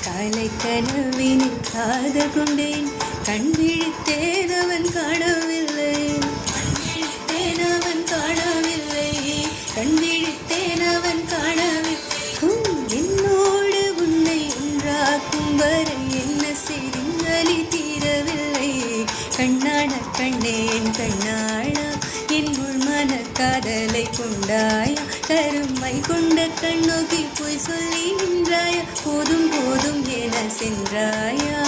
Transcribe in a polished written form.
காலை கனவினில் காதல் கொண்டேன், கண் விழித்தேன் அவன் காணவில்லை, கண் விழித்தேன் அவன் காணவில்லை. என்னோடு உன்னை ஒன்றாக்கும் வரை என்ன செய்தி தீரவில்லை. கண்ணான கண்ணேன் கண்ணாளா, என் உள்மன காதலை கொண்டாயா, கருமை கொண்ட கண்ணோக்கி போய் சொல்லி நின்றாயா, போதும் போதும் என சென்றாயா.